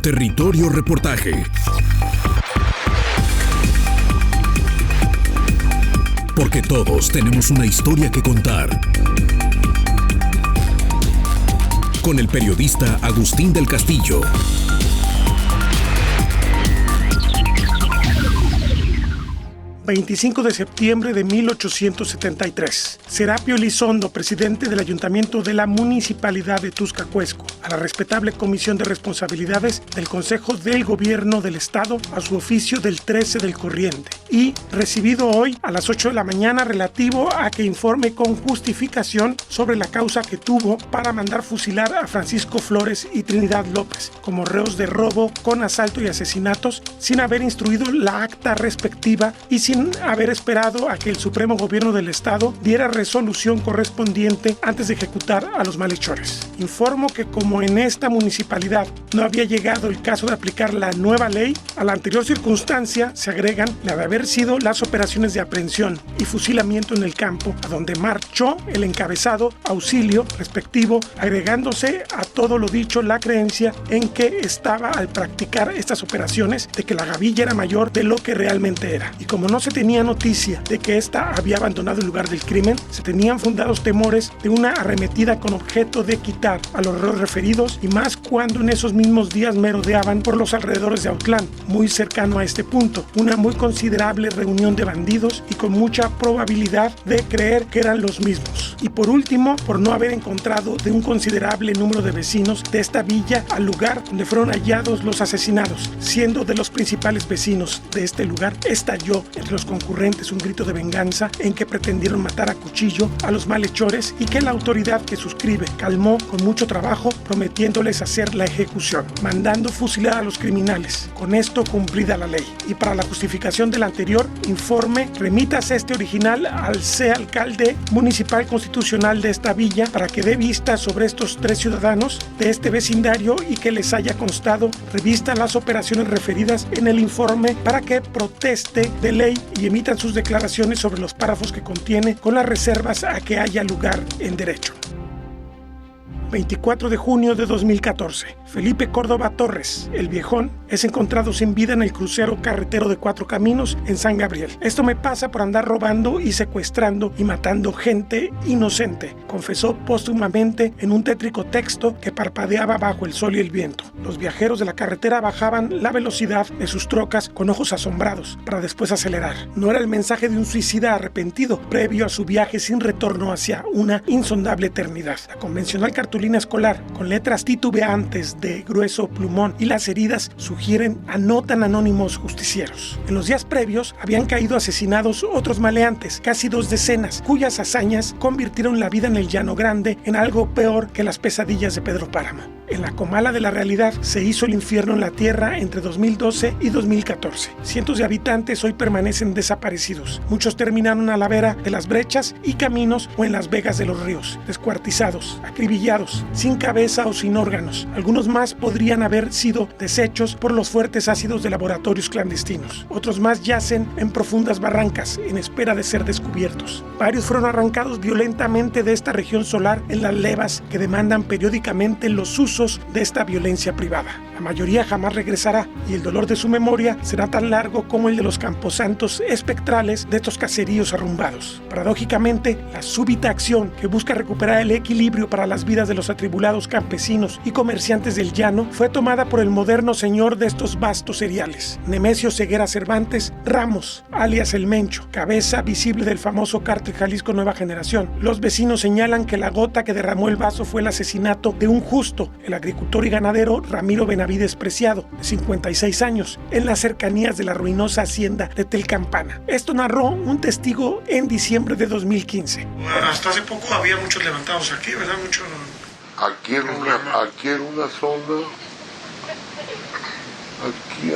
Territorio Reportaje. Porque todos tenemos una historia que contar. Con el periodista Agustín del Castillo. ...25 de septiembre de 1873... Serapio Elizondo, presidente del Ayuntamiento de la Municipalidad de Tuscacuesco... ...a la respetable Comisión de Responsabilidades del Consejo del Gobierno del Estado... ...a su oficio del 13 del corriente... ...y recibido hoy a las 8 de la mañana... ...relativo a que informe con justificación... ...sobre la causa que tuvo para mandar fusilar a Francisco Flores y Trinidad López... ...como reos de robo con asalto y asesinatos... ...sin haber instruido la acta respectiva... ...y sin haber esperado a que el Supremo Gobierno del Estado diera resolución correspondiente antes de ejecutar a los malhechores. Informo que como en esta municipalidad no había llegado el caso de aplicar la nueva ley, a la anterior circunstancia se agregan la de haber sido las operaciones de aprehensión y fusilamiento en el campo, a donde marchó el encabezado auxilio respectivo, agregándose a todo lo dicho la creencia en que estaba al practicar estas operaciones de que la gavilla era mayor de lo que realmente era. Y como no se tenía noticia de que ésta había abandonado el lugar del crimen, se tenían fundados temores de una arremetida con objeto de quitar a los reos referidos, y más cuando en esos mismos días merodeaban por los alrededores de Autlán, muy cercano a este punto, una muy considerable reunión de bandidos y con mucha probabilidad de creer que eran los mismos. Y por último, por no haber encontrado de un considerable número de vecinos de esta villa al lugar donde fueron hallados los asesinados, siendo de los principales vecinos de este lugar, estalló entre los concurrentes un grito de venganza en que pretendieron matar a cuchillo a los malhechores, y que la autoridad que suscribe calmó con mucho trabajo, prometiéndoles hacer la ejecución, mandando fusilar a los criminales. Con esto cumplida la ley. Y para la justificación del anterior informe, remítase este original al alcalde municipal constitucional de esta villa para que dé vista sobre estos 3 ciudadanos de este vecindario y que les haya constado revista las operaciones referidas en el informe para que proteste de ley y emitan sus declaraciones sobre los párrafos que contiene, con las reservas a que haya lugar en derecho. 24 de junio de 2014. Felipe Córdoba Torres, el viejón, es encontrado sin vida en el crucero carretero de 4 Caminos en San Gabriel. Esto me pasa por andar robando y secuestrando y matando gente inocente, confesó póstumamente en un tétrico texto que parpadeaba bajo el sol y el viento. Los viajeros de la carretera bajaban la velocidad de sus trocas con ojos asombrados para después acelerar. No era el mensaje de un suicida arrepentido previo a su viaje sin retorno hacia una insondable eternidad. La convencional cartulina escolar con letras titubeantes de grueso plumón y las heridas sugieren anotan anónimos justicieros. En los días previos habían caído asesinados otros maleantes, casi 2 decenas, cuyas hazañas convirtieron la vida en el Llano Grande en algo peor que las pesadillas de Pedro Páramo. En la comala de la realidad se hizo el infierno en la tierra entre 2012 y 2014. Cientos de habitantes hoy permanecen desaparecidos. Muchos terminaron a la vera de las brechas y caminos o en las vegas de los ríos, descuartizados, acribillados, sin cabeza o sin órganos. Algunos más podrían haber sido deshechos por los fuertes ácidos de laboratorios clandestinos. Otros más yacen en profundas barrancas en espera de ser descubiertos. Varios fueron arrancados violentamente de esta región solar en las levas que demandan periódicamente los usos de esta violencia privada. La mayoría jamás regresará y el dolor de su memoria será tan largo como el de los camposantos espectrales de estos caseríos arrumbados. Paradójicamente, la súbita acción que busca recuperar el equilibrio para las vidas de los atribulados campesinos y comerciantes del llano fue tomada por el moderno señor de estos vastos cereales, Nemesio Ceguera Cervantes Ramos, alias El Mencho, cabeza visible del famoso cártel Jalisco Nueva Generación. Los vecinos señalan que la gota que derramó el vaso fue el asesinato de un justo, el agricultor y ganadero Ramiro Benavides Preciado, de 56 años, en las cercanías de la ruinosa hacienda de Telcampana. Esto narró un testigo en diciembre de 2015. Hasta hace poco había muchos levantados aquí, ¿verdad? Aquí en una zona, aquí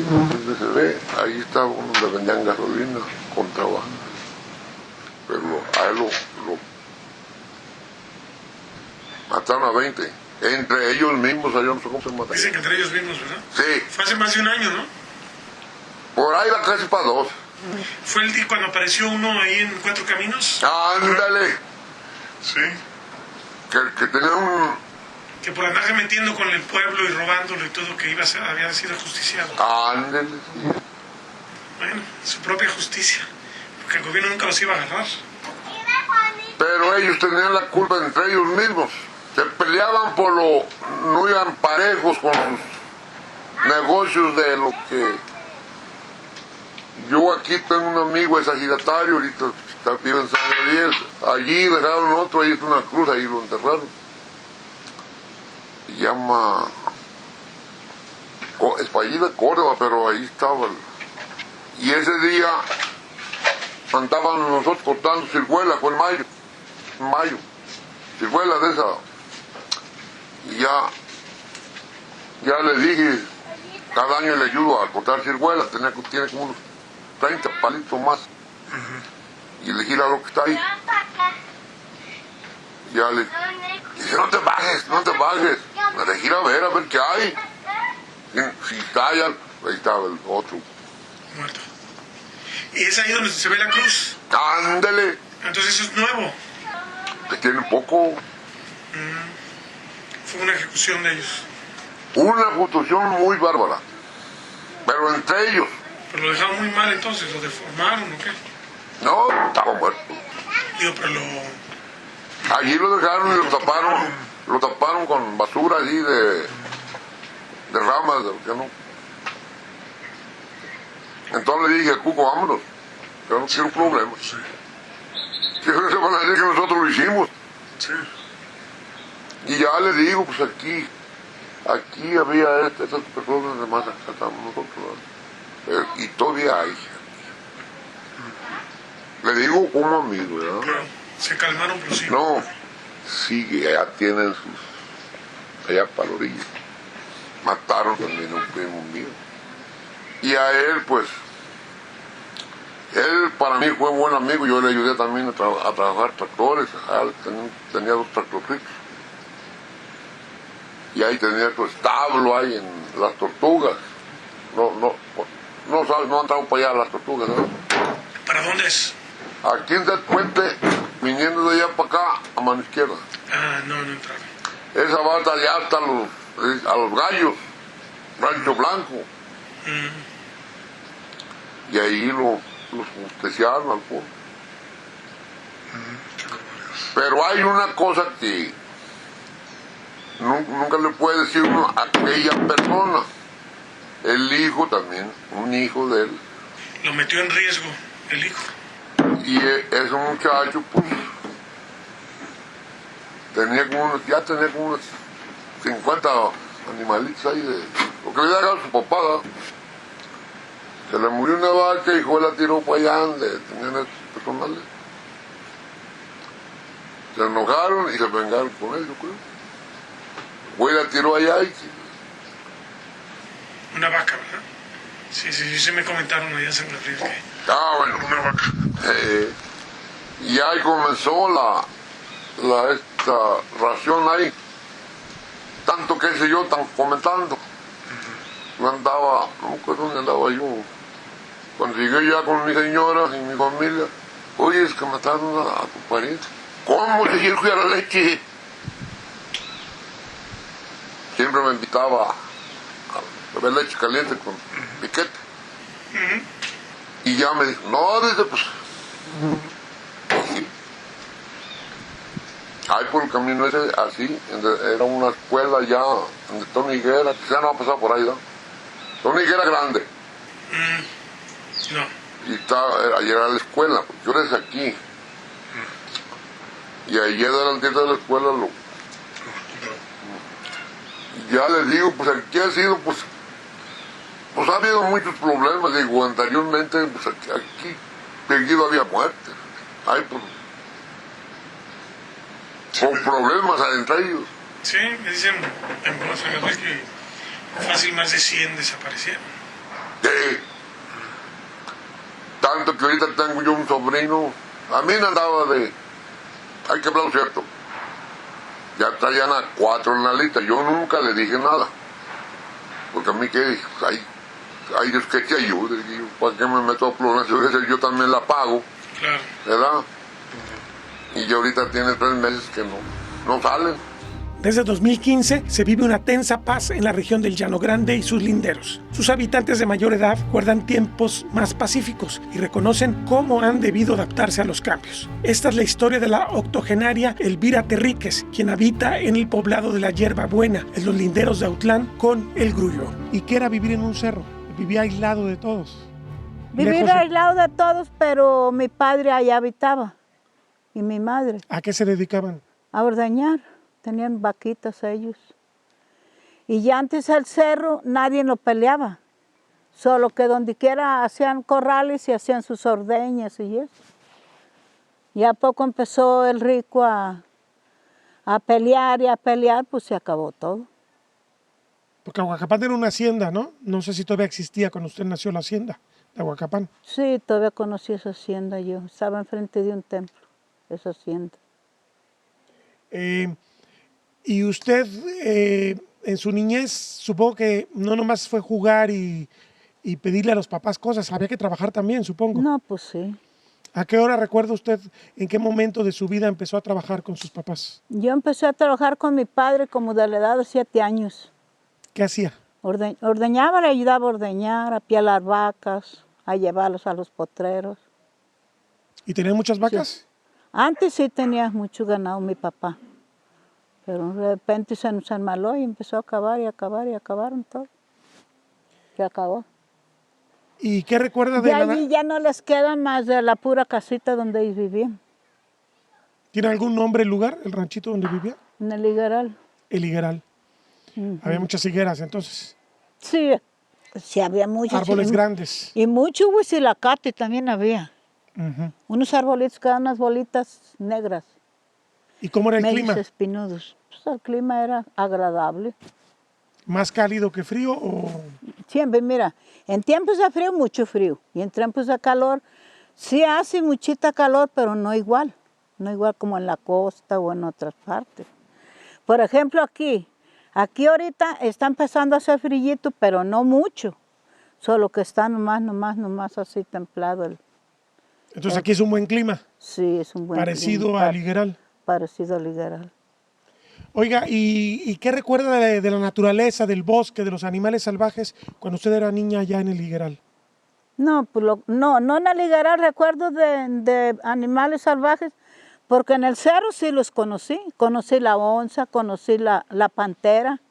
donde se ve, ahí estaba uno donde vendían gasolina con trabajo. Pero a él lo mataron a 20. Entre ellos mismos, yo no sé cómo se mataron. Dicen que entre ellos mismos, ¿verdad? Sí. Fue hace más de un año, ¿no? Por ahí va casi para 2. ¿Fue el día cuando apareció uno ahí en 4 Caminos? Ándale. Sí. Que tenía Que por andarse metiendo con el pueblo y robándolo y todo, que había sido justiciado. Ándele, sí. Bueno, su propia justicia. Porque el gobierno nunca los iba a agarrar. Pero ellos tenían la culpa entre ellos mismos. Se peleaban por lo... no iban parejos con sus negocios de lo que... Yo aquí tengo un amigo, es agitatario, ahorita está vivo en San Gabriel. Allí dejaron otro, ahí está una cruz, ahí lo enterraron. Se llama... es para allí de Córdoba, pero ahí estaba. Y ese día andábamos nosotros cortando ciruela, fue en mayo, ciruela de esa. Y ya le dije, cada año le ayudo a cortar ciruela, tiene como unos 30 palitos más. Y le gira lo que está ahí. Ya le dije, no te bajes. Me gira a ver qué hay. Si callan, ahí estaba el otro. Muerto. ¿Y es ahí donde se ve la cruz? Ándele. Entonces eso es nuevo. Que tiene poco. Fue una ejecución de ellos. Una ejecución muy bárbara. Pero entre ellos. Pero lo dejaron muy mal entonces, ¿lo deformaron o qué? No, estaba muerto. Digo, pero Allí lo dejaron y lo taparon con basura allí de ramas, de lo que no. Entonces le dije, Cuco, vámonos. Yo no quiero problemas. Sí. Que no se van a decir que nosotros lo hicimos. Sí. Y ya le digo, pues aquí había estas personas de más acá estamos nosotros. Y todavía hay. Le digo como amigo, ¿verdad? Pero se calmaron, pero sí. No, sigue, allá tienen sus... allá para la orilla. Mataron también a un primo mío. Y a él, pues... Él para mí fue un buen amigo, yo le ayudé también a trabajar tractores. Tenía 2 tractorcitos. Y ahí tenía su establo ahí en las tortugas. No sabes, no han entrado para allá las tortugas, ¿sabes? ¿Para dónde es? Aquí en el puente, viniendo de allá para acá, a mano izquierda. Ah, no entraron. Esa va hasta allá hasta a los gallos, Rancho Blanco. Y ahí los justiciaron al fondo. Pero hay una cosa que nunca le puede decir uno a aquella persona. El hijo también, un hijo de él. Lo metió en riesgo, el hijo. Y ese muchacho, pues, tenía como unos 50 animalitos ahí de lo que le había dado su papá, ¿no? Se le murió una vaca y hijo la tiró para allá donde tenían estos personales. Se enojaron y se vengaron con él, yo creo. Fue y la tiró allá y... Una vaca, ¿verdad? Sí me comentaron allá en San Gabriel que... bueno. Una vaca. Y ahí comenzó esta ración ahí. Tanto que ese yo están comentando. Yo andaba, no sé dónde andaba yo. Cuando llegué ya con mi señora y mi familia, oye, es que mataron a tu pariente. ¿Cómo si yo fui a la leche? Siempre me invitaba a beber leche caliente con piquete. Y ya me dijo, no, dice, pues... Ahí por el camino ese, así, era una escuela allá, donde Tony Higuera, quizá no va a pasar por ahí, ¿no? Tony Higuera grande. No. Y allí era la escuela, pues, yo desde aquí. Y allí delante de la escuela ya les digo, pues aquí ha sido, pues ha habido muchos problemas, digo, anteriormente, pues aquí seguido había muertes. Hay con problemas entre ellos. Sí, me dicen en San Gabriel que fácil más de 100 desaparecieron. Tanto que ahorita tengo yo un sobrino, a mí no andaba hay que hablar cierto, ya traían a 4 en la lista, yo nunca le dije nada, porque a mí que hay Dios que te ayude, ¿para qué me meto a problemas? Yo también la pago, Claro. ¿verdad? Y ya ahorita tiene 3 meses que no salen. Desde 2015 se vive una tensa paz en la región del Llano Grande y sus linderos. Sus habitantes de mayor edad guardan tiempos más pacíficos y reconocen cómo han debido adaptarse a los cambios. Esta es la historia de la octogenaria Elvira Terríquez, quien habita en el poblado de la Hierba Buena, en los linderos de Autlán, con el Grullo. ¿Y qué era vivir en un cerro? Vivía aislado de todos. Vivir aislado de todos, pero mi padre allá habitaba y mi madre. ¿A qué se dedicaban? A ordeñar. Tenían vaquitas ellos. Y ya antes el cerro nadie lo peleaba. Solo que donde quiera hacían corrales y hacían sus ordeñas y eso. Y a poco empezó el rico a pelear y a pelear, pues se acabó todo. Porque Aguacapán era una hacienda, ¿no? No sé si todavía existía cuando usted nació la hacienda de Aguacapán. Sí, todavía conocí esa hacienda yo. Estaba enfrente de un templo, esa hacienda. Y usted, en su niñez, supongo que no nomás fue jugar y pedirle a los papás cosas, había que trabajar también, supongo. No, pues sí. ¿A qué hora recuerda usted, en qué momento de su vida empezó a trabajar con sus papás? Yo empecé a trabajar con mi padre como de la edad de 7 años. ¿Qué hacía? Ordeñaba, le ayudaba a ordeñar, a pialar vacas, a llevarlos a los potreros. ¿Y tenía muchas vacas? Sí. Antes sí tenía mucho ganado mi papá. Pero de repente se nos enmaló y empezó a acabar y acabar y acabaron todo. Se acabó. ¿Y qué recuerda de Y allí ya no les queda más de la pura casita donde ellos vivían. ¿Tiene algún nombre el lugar, el ranchito donde vivía? En el Higueral. El Higueral. Había muchas higueras entonces. Sí, sí había muchos. Árboles grandes. Y mucho huitzilacates también había. Unos arbolitos que daban unas bolitas negras. ¿Y cómo era el clima? Espinudos. Pues el clima era agradable. ¿Más cálido que frío o...? Siempre, mira, en tiempos de frío, mucho frío. Y en tiempos de calor, sí hace muchita calor, pero no igual. No igual como en la costa o en otras partes. Por ejemplo, aquí ahorita está empezando a hacer frillito, pero no mucho. Solo que está nomás así templado. Entonces aquí es un buen clima. Sí, es un buen clima. Parecido al Higueral. Parecido al Higueral. Oiga, ¿y qué recuerda de la naturaleza, del bosque, de los animales salvajes cuando usted era niña allá en el Higueral? No, pues no en el Higueral recuerdo de animales salvajes, porque en el cerro sí los conocí. Conocí la onza, conocí la pantera,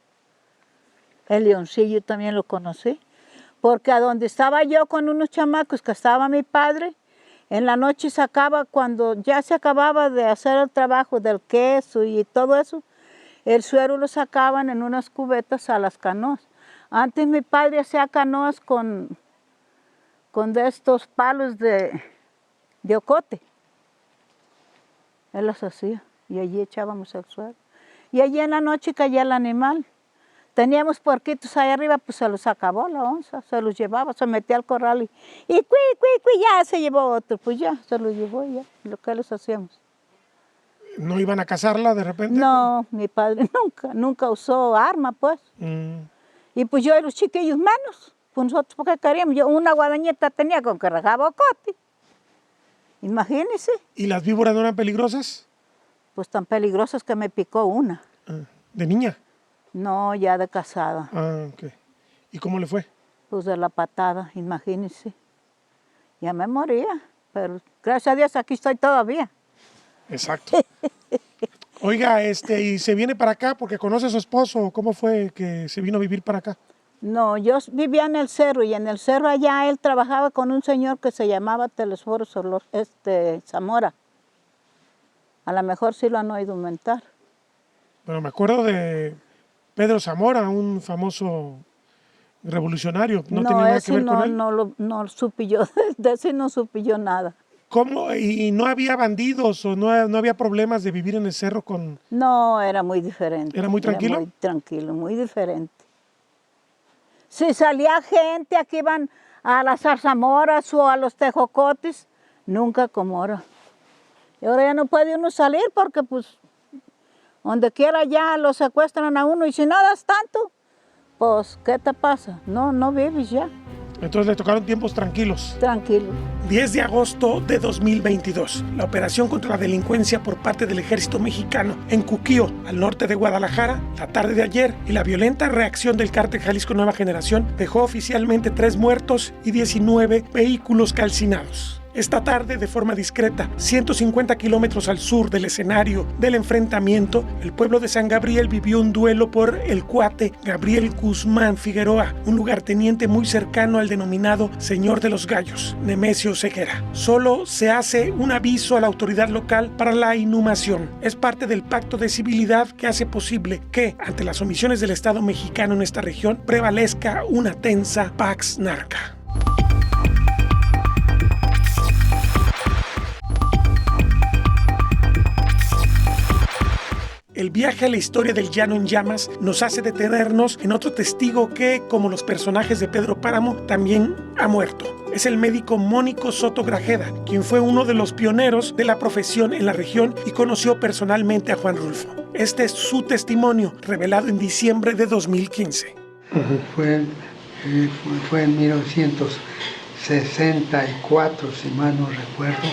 el leoncillo también lo conocí. Porque a donde estaba yo con unos chamacos que estaba mi padre, en la noche cuando ya se acababa de hacer el trabajo del queso y todo eso, el suero lo sacaban en unas cubetas a las canoas. Antes mi padre hacía canoas con de estos palos de ocote. Él las hacía y allí echábamos el suero. Y allí en la noche caía el animal. Teníamos puerquitos ahí arriba, pues se los acabó la onza, se los llevaba, se metía al corral y ya se llevó otro, pues ya, se los llevó ya, lo que les hacíamos. ¿No iban a cazarla de repente? No, mi padre nunca usó arma, pues. Y pues yo y los chiquillos menos, pues nosotros porque queríamos, yo una guadañita tenía con que rajaba ocote. Imagínense. ¿Y las víboras no eran peligrosas? Pues tan peligrosas que me picó una. ¿De niña? No, ya de casada. Ok. ¿Y cómo le fue? Pues de la patada, imagínense. Ya me moría, pero gracias a Dios aquí estoy todavía. Exacto. Oiga, ¿y se viene para acá porque conoce a su esposo? ¿Cómo fue que se vino a vivir para acá? No, yo vivía en el cerro y en el cerro allá él trabajaba con un señor que se llamaba Telesforo Zamora. A lo mejor sí lo han oído mentar. Bueno, me acuerdo de Pedro Zamora, un famoso revolucionario. ¿No tenía nada que ver con él? No supe yo, de ese no supe yo nada. ¿Cómo? ¿Y no había bandidos o no había problemas de vivir en el cerro con...? No, era muy diferente. ¿Era muy tranquilo? Era muy tranquilo, muy diferente. Si salía gente, aquí iban a las zarzamoras o a los tejocotes, nunca como ahora. Y ahora ya no puede uno salir porque pues donde quiera ya lo secuestran a uno y si no das tanto, pues ¿qué te pasa? No vives ya. Entonces le tocaron tiempos tranquilos. Tranquilo. 10 de agosto de 2022. La operación contra la delincuencia por parte del ejército mexicano en Cuquío, al norte de Guadalajara, la tarde de ayer, y la violenta reacción del cártel Jalisco Nueva Generación dejó oficialmente 3 muertos y 19 vehículos calcinados. Esta tarde, de forma discreta, 150 kilómetros al sur del escenario del enfrentamiento, el pueblo de San Gabriel vivió un duelo por el cuate Gabriel Guzmán Figueroa, un lugarteniente muy cercano al denominado Señor de los Gallos, Nemesio Ceguera. Solo se hace un aviso a la autoridad local para la inhumación. Es parte del pacto de civilidad que hace posible que, ante las omisiones del Estado mexicano en esta región, prevalezca una tensa pax narca. El viaje a la historia del Llano en Llamas nos hace detenernos en otro testigo que, como los personajes de Pedro Páramo, también ha muerto. Es el médico Mónico Soto Grajeda, quien fue uno de los pioneros de la profesión en la región y conoció personalmente a Juan Rulfo. Este es su testimonio, revelado en diciembre de 2015. Fue en 1964, si mal no recuerdo,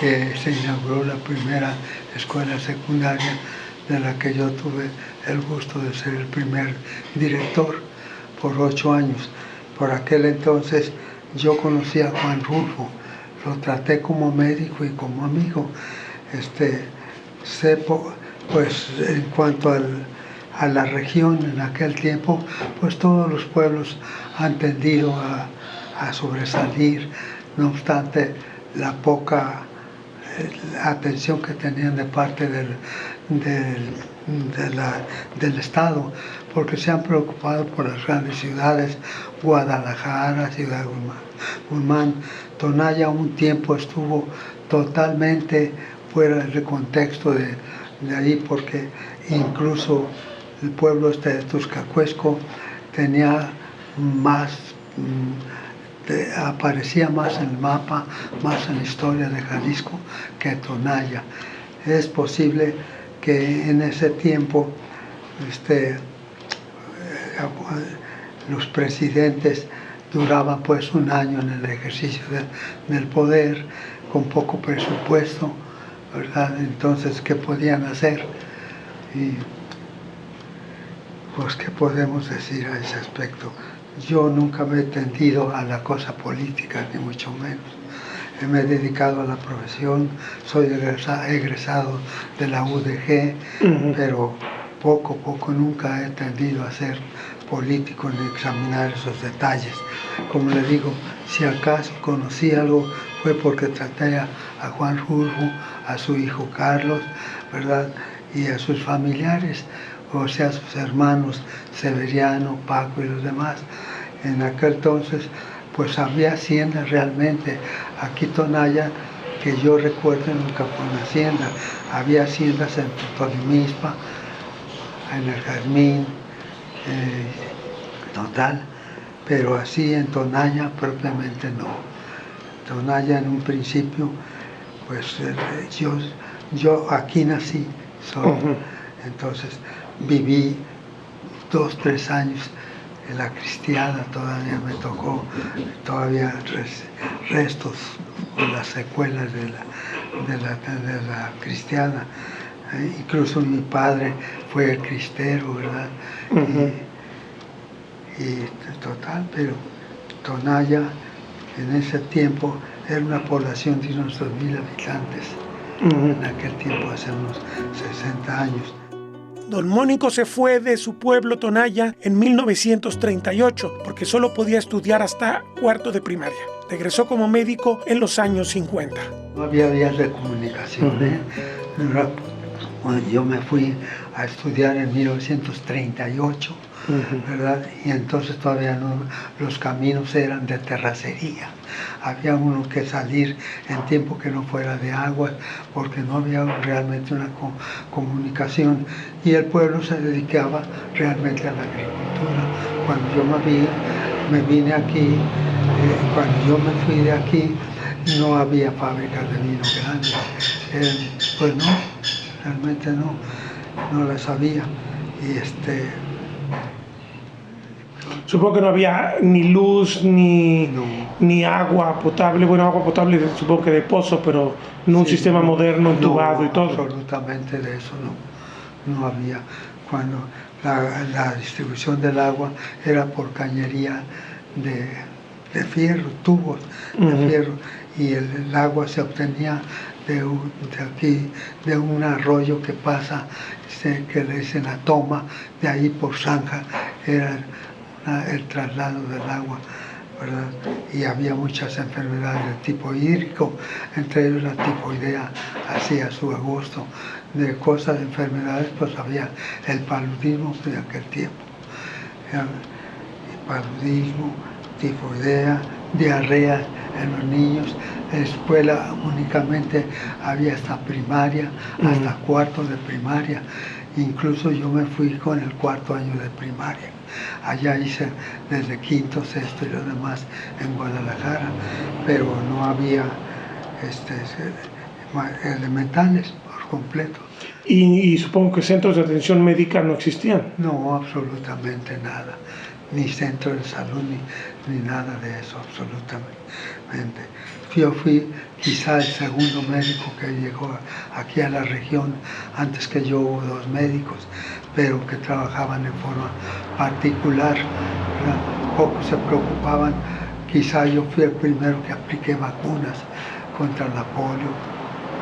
que se inauguró la primera escuela secundaria de la que yo tuve el gusto de ser el primer director por 8 años. Por aquel entonces yo conocí a Juan Rulfo, lo traté como médico y como amigo. Pues en cuanto a la región en aquel tiempo, pues todos los pueblos han tendido a sobresalir, no obstante la poca atención que tenían de parte del Estado, porque se han preocupado por las grandes ciudades, Guadalajara, Ciudad Guzmán. Tonaya un tiempo estuvo totalmente fuera del contexto de ahí, porque incluso el pueblo de Tuzcacuesco tenía más, aparecía más en el mapa, más en la historia de Jalisco que Tonaya. Es posible que en ese tiempo los presidentes duraban pues un año en el ejercicio del poder, con poco presupuesto, ¿verdad? Entonces, ¿qué podían hacer? Y pues, ¿qué podemos decir a ese aspecto? Yo nunca me he tendido a la cosa política, ni mucho menos. Me he dedicado a la profesión, soy egresado de la UDG, pero poco, nunca he tendido a ser político ni examinar esos detalles. Como le digo, si acaso conocí algo fue porque traté a Juan Rulfo, a su hijo Carlos, ¿verdad? Y a sus familiares, o sea, a sus hermanos Severiano, Paco y los demás. En aquel entonces, pues había haciendas realmente. Aquí Tonaya, que yo recuerdo, nunca fue una hacienda. Había haciendas en Totonimispa, en el Jazmín, total, pero así en Tonaya propiamente no. Tonaya en un principio, pues yo aquí nací solo, entonces viví 2, 3 años en la cristiana, todavía me tocó, todavía restos o las secuelas de la cristiana. Incluso mi padre fue el cristero, ¿verdad? Y total, pero Tonaya en ese tiempo era una población de unos 2,000 habitantes. En aquel tiempo, hace unos 60 años. Don Mónico se fue de su pueblo Tonaya en 1938 porque solo podía estudiar hasta 4º de primaria. Regresó como médico en los años 50. No había vías de comunicación. Bueno, yo me fui a estudiar en 1938, ¿verdad? Y entonces todavía no, los caminos eran de terracería. Había uno que salir en tiempo que no fuera de agua, porque no había realmente una comunicación. Y el pueblo se dedicaba realmente a la agricultura. Cuando yo me vine aquí, cuando yo me fui de aquí, no había fábricas de vino grandes. Pues no, realmente no las había. Y Supongo que no había ni luz ni agua potable. Bueno, agua potable supongo que de pozo, pero no un sistema moderno, entubado y todo. Absolutamente de eso no había. Cuando la distribución del agua era por cañería de fierro, tubos de fierro, y el agua se obtenía de un arroyo que pasa, que le dicen la toma, de ahí por zanja, era el traslado del agua, ¿verdad? Y había muchas enfermedades de tipo hídrico, entre ellos la tifoidea hacía su agosto. De cosas de enfermedades, pues había el paludismo de aquel tiempo. Paludismo, tifoidea, diarrea en los niños. En la escuela únicamente había hasta primaria, hasta cuarto de primaria. Incluso yo me fui con el cuarto año de primaria. Allá hice desde quinto, sexto y lo demás en Guadalajara, pero no había elementales por completo. Y supongo que centros de atención médica no existían. No, absolutamente nada. Ni centro de salud, ni nada de eso, absolutamente. Yo fui quizá el segundo médico que llegó aquí a la región. Antes que yo hubo 2 médicos, pero que trabajaban en forma particular, ¿verdad? Pocos se preocupaban. Quizá yo fui el primero que apliqué vacunas contra la polio,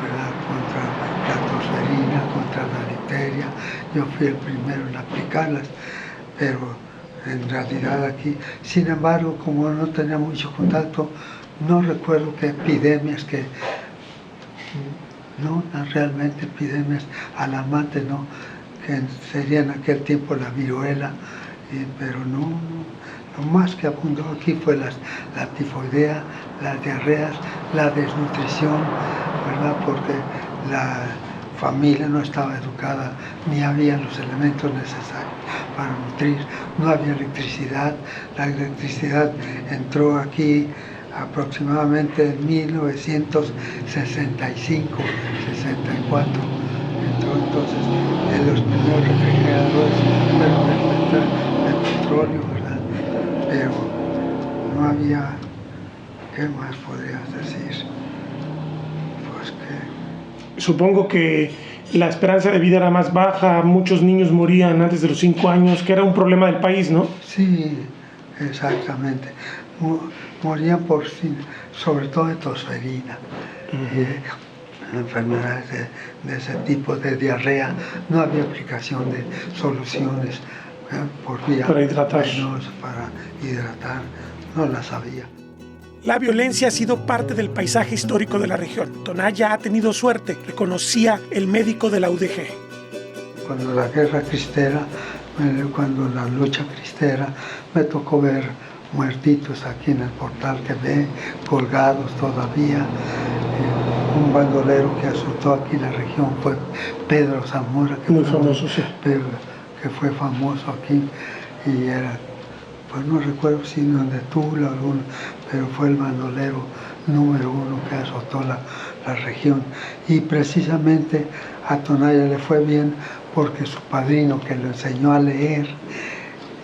¿verdad? Contra la tosferina, contra la difteria. Yo fui el primero en aplicarlas, pero en realidad aquí, sin embargo, como no tenía mucho contacto, no recuerdo qué epidemias, no realmente epidemias alarmantes, no, que sería en aquel tiempo la viruela, pero no, lo más que abundó aquí fue la tifoidea, las diarreas, la desnutrición, ¿verdad? Porque la familia no estaba educada, ni había los elementos necesarios para nutrir, no había electricidad. La electricidad entró aquí aproximadamente en 1965, 64. Entonces, en los primeros refrigeradores fueron de petróleo, ¿verdad? Pero no había, ¿qué más podrías decir? Pues que... Supongo que la esperanza de vida era más baja, muchos niños morían antes de los 5 años, que era un problema del país, ¿no? Sí, exactamente. Morían sobre todo de tosferina, enfermedades de ese tipo, de diarrea. No había aplicación de soluciones por vía para hidratar, no las había. La violencia ha sido parte del paisaje histórico de la región. Tonaya ha tenido suerte, reconocía el médico de la UDG. Cuando la guerra cristera, cuando la lucha cristera, me tocó ver muertitos aquí en el portal que ve, colgados todavía. Un bandolero que azotó aquí la región fue Pedro Zamora, que muy famoso, sí. Que fue famoso aquí, y era, pues no recuerdo si en de Tula o alguno, pero fue el bandolero número 1 que azotó la región. Y precisamente a Tonaya le fue bien porque su padrino, que le enseñó a leer,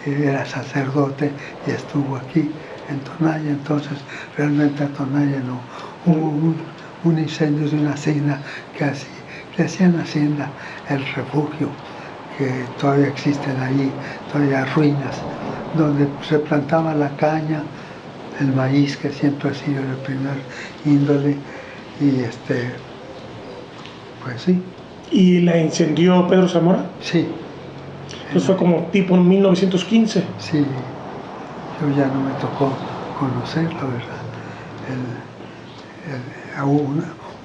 era sacerdote y estuvo aquí en Tonaya. Entonces realmente a Tonaya no hubo un incendio de una hacienda que hacían hacienda El Refugio, que todavía existen ahí, todavía ruinas, donde se plantaba la caña, el maíz, que siempre ha sido el primer índole, y pues sí. ¿Y la incendió Pedro Zamora? Sí. Eso fue como tipo en 1915. Sí, yo ya no me tocó conocerlo, ¿verdad?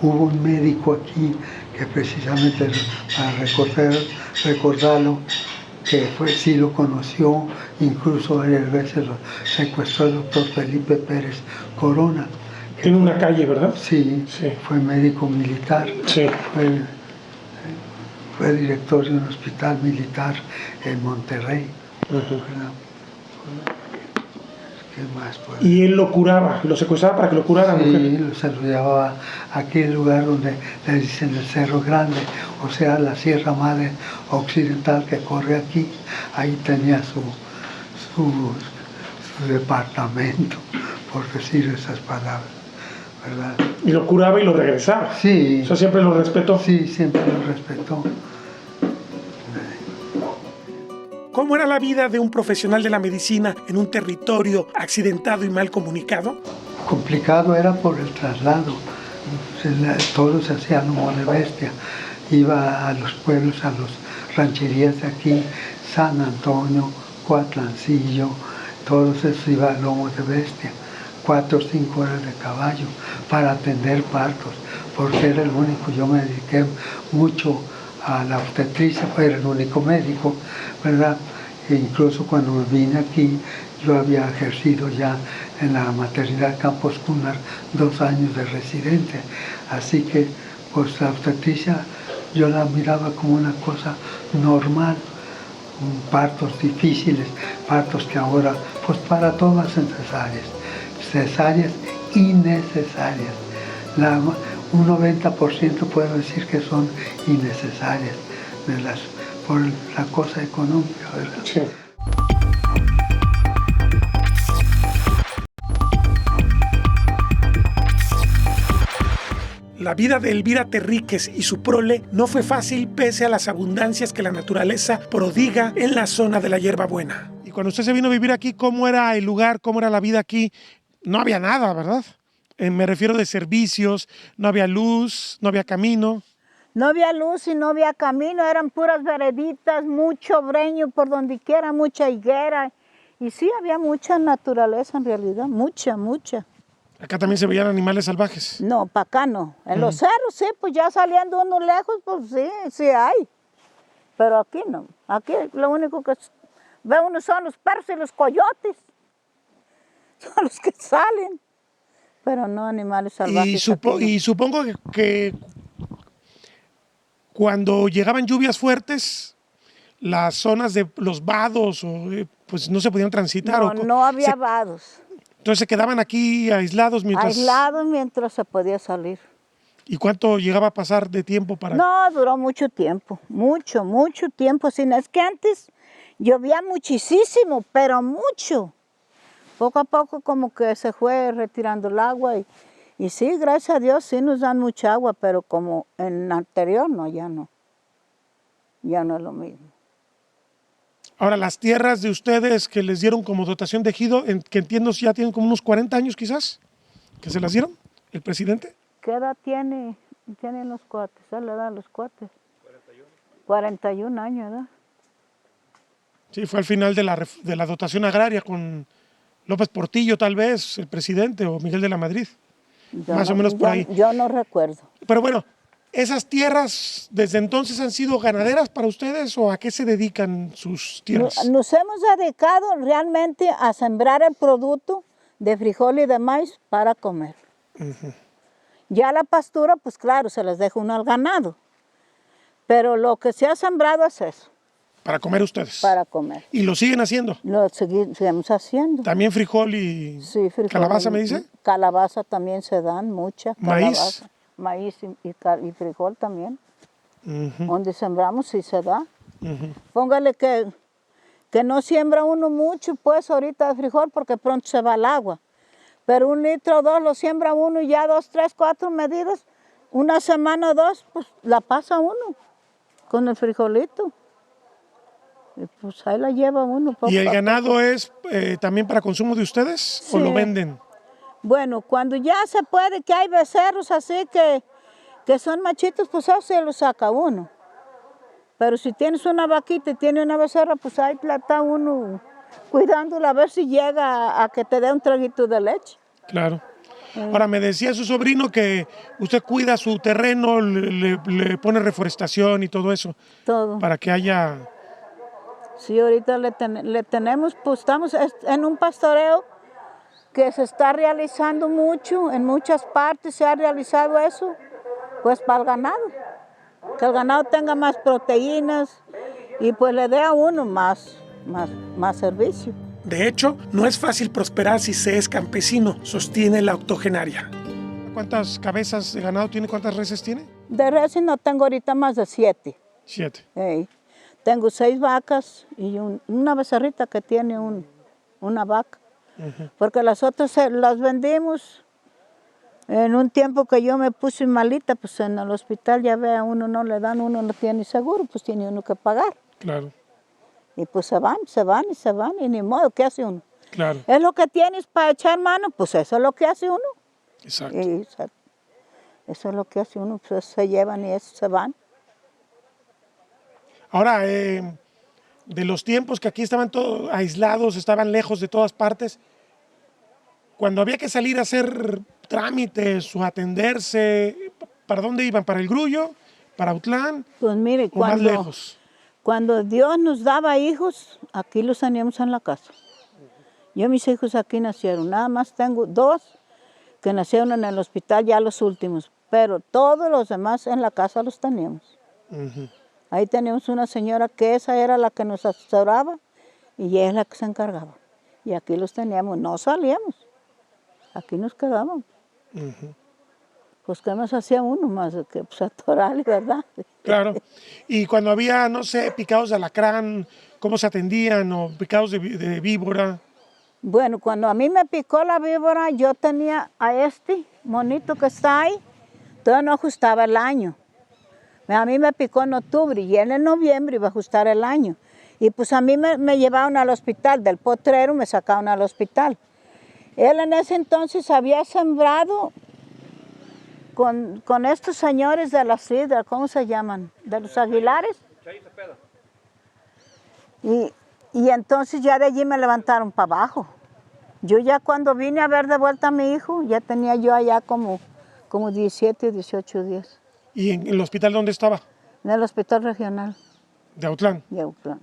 Hubo un médico aquí que precisamente para recordarlo, que sí lo conoció, incluso varias veces lo secuestró el doctor Felipe Pérez Corona. Tiene una calle, ¿verdad? Sí, fue médico militar. Sí. Fue director de un hospital militar en Monterrey. ¿Verdad? ¿Qué más puede? Y él lo curaba, lo secuestraba para que lo curaran. Sí, se lo llevaba a aquel lugar donde le dicen el Cerro Grande, o sea, la Sierra Madre Occidental que corre aquí. Ahí tenía departamento, por decir esas palabras, ¿verdad? Y lo curaba y lo regresaba. Sí. ¿Eso siempre lo respetó? Sí, siempre lo respetó. ¿Cómo era la vida de un profesional de la medicina en un territorio accidentado y mal comunicado? Complicado era por el traslado. Todo se hacía a lomo de bestia. Iba a los pueblos, a las rancherías de aquí, San Antonio, Coatlancillo, todo eso iba a lomo de bestia. 4 o 5 horas de caballo para atender partos, porque era el único. Yo me dediqué mucho a la obstetricia, era el único médico, ¿verdad? E incluso cuando me vine aquí, yo había ejercido ya en la maternidad Campos Cunar 2 años de residente, así que pues la obstetricia yo la miraba como una cosa normal, partos difíciles, partos que ahora, pues para todas son cesáreas innecesarias. Un 90% puedo decir que son innecesarias por la cosa económica, ¿verdad? Sí. La vida de Elvira Terríquez y su prole no fue fácil pese a las abundancias que la naturaleza prodiga en la zona de la hierbabuena. Y cuando usted se vino a vivir aquí, ¿cómo era el lugar? ¿Cómo era la vida aquí? No había nada, ¿verdad? Me refiero de servicios, no había luz, no había camino. No había luz y no había camino, eran puras vereditas, mucho breño por donde quiera, mucha higuera. Y sí, había mucha naturaleza en realidad, mucha. Acá también se veían animales salvajes. No, para acá no. En los cerros sí, pues ya saliendo uno lejos, pues sí hay. Pero aquí no. Aquí lo único que ve uno son los perros y los coyotes. Son los que salen. Pero no animales salvajes. Y supongo que cuando llegaban lluvias fuertes, las zonas de los vados pues no se podían transitar. No había vados. Entonces se quedaban aquí aislados mientras... Aislados mientras se podía salir. ¿Y cuánto llegaba a pasar de tiempo para...? No, duró mucho tiempo, mucho tiempo. Sino es que antes llovía muchísimo, pero mucho. Poco a poco como que se fue retirando el agua y sí, gracias a Dios sí nos dan mucha agua, pero como en anterior no, ya no es lo mismo. Ahora, las tierras de ustedes que les dieron como dotación de ejido, que entiendo ya tienen como unos 40 años quizás, que se las dieron, el presidente. ¿Qué edad tienen los cuates? ¿Qué le dan los cuates? 41 años, ¿verdad? Sí, fue al final de la dotación agraria con López Portillo, tal vez, el presidente, o Miguel de la Madrid. Más o menos por ahí. Yo no recuerdo. Pero bueno, ¿esas tierras desde entonces han sido ganaderas para ustedes o a qué se dedican sus tierras? Nos hemos dedicado realmente a sembrar el producto de frijol y de maíz para comer. Ya la pastura, pues claro, se les deja uno al ganado. Pero lo que se ha sembrado es eso. Para comer ustedes. Para comer. ¿Y lo siguen haciendo? Lo seguimos haciendo. ¿También frijol y sí, frijol, calabaza, me dice? Calabaza también se dan, mucha. ¿Maíz? Calabaza, maíz y frijol también. Donde sembramos sí se da. Póngale que no siembra uno mucho, pues ahorita de frijol porque pronto se va el agua. Pero 1 litro o 2 lo siembra uno y ya 2, 3, 4 medidas, 1 semana o 2, pues la pasa uno con el frijolito. Y pues ahí la lleva uno. ¿Y el ganado es también para consumo de ustedes sí. o lo venden? Bueno, cuando ya se puede, que hay becerros así que son machitos, pues eso se lo saca uno. Pero si tienes una vaquita y tiene una becerra, pues ahí la está uno cuidándola a ver si llega a que te dé un traguito de leche. Claro. Ahora, me decía su sobrino que usted cuida su terreno, le pone reforestación y todo eso. Todo. Para que haya... Sí, ahorita le tenemos, pues estamos en un pastoreo que se está realizando mucho, en muchas partes se ha realizado eso, pues para el ganado. Que el ganado tenga más proteínas y pues le dé a uno más servicio. De hecho, no es fácil prosperar si se es campesino, sostiene la octogenaria. ¿Cuántas cabezas de ganado tiene? ¿Cuántas reses tiene? De reses no tengo ahorita más de 7. 7. Hey. Tengo 6 vacas y una becerrita que tiene una vaca. porque las otras las vendimos. En un tiempo que yo me puse malita, pues en el hospital ya ve, a uno no le dan, uno no tiene seguro, pues tiene uno que pagar. Claro, Y pues se van y ni modo, ¿qué hace uno? claro, Es lo que tienes para echar mano, pues eso es lo que hace uno. exacto. Eso es lo que hace uno, pues se llevan y eso se van. Ahora, de los tiempos que aquí estaban todos aislados, estaban lejos de todas partes, cuando había que salir a hacer trámites o atenderse, ¿para dónde iban? ¿Para el Grullo? ¿Para Autlán? Pues mire, ¿O más lejos? cuando Dios nos daba hijos, aquí los teníamos en la casa. Yo mis hijos aquí nacieron, nada más tengo 2 que nacieron en el hospital, ya los últimos, pero todos los demás en la casa los teníamos. Ahí teníamos una señora que esa era la que nos asesoraba y ella es la que se encargaba. Y aquí los teníamos, no salíamos, aquí nos quedábamos. Pues qué más hacía uno más que pues, atorarle, ¿verdad? Claro. Y cuando había, no sé, picados de alacrán, ¿cómo se atendían? O picados de víbora. Bueno, cuando a mí me picó la víbora, yo tenía a este monito que está ahí, todavía no ajustaba el año. A mí me picó en octubre y él en noviembre iba a ajustar el año. Y pues a mí me llevaron al hospital, del potrero me sacaron al hospital. Él en ese entonces había sembrado con estos señores de la sidra, ¿cómo se llaman? De los Aguilares. Y entonces ya de allí me levantaron para abajo. Yo ya cuando vine a ver de vuelta a mi hijo, ya tenía yo allá como 17 o 18 días. ¿Y en el hospital dónde estaba? En el hospital regional De Autlán. de Autlán.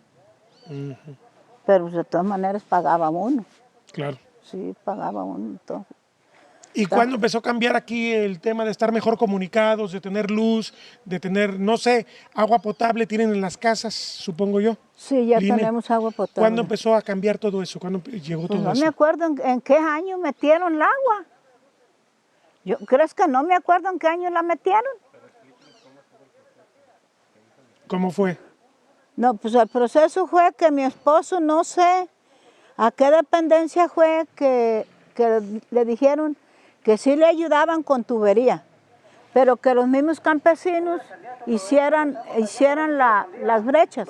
Pero de todas maneras pagaba uno. Claro. Sí, pagaba uno entonces. ¿Y cuándo empezó a cambiar aquí el tema de estar mejor comunicados, de tener luz, de tener, no sé, agua potable tienen en las casas, supongo yo? Sí, ya Line, tenemos agua potable. ¿cuándo empezó a cambiar todo eso? ¿Cuándo llegó Pues todo no eso? me acuerdo en qué año metieron el agua. ¿Crees que no me acuerdo en qué año la metieron? ¿Cómo fue? No, pues el proceso fue que mi esposo, no sé a qué dependencia fue que le dijeron que sí le ayudaban con tubería, pero que los mismos campesinos hicieran las brechas.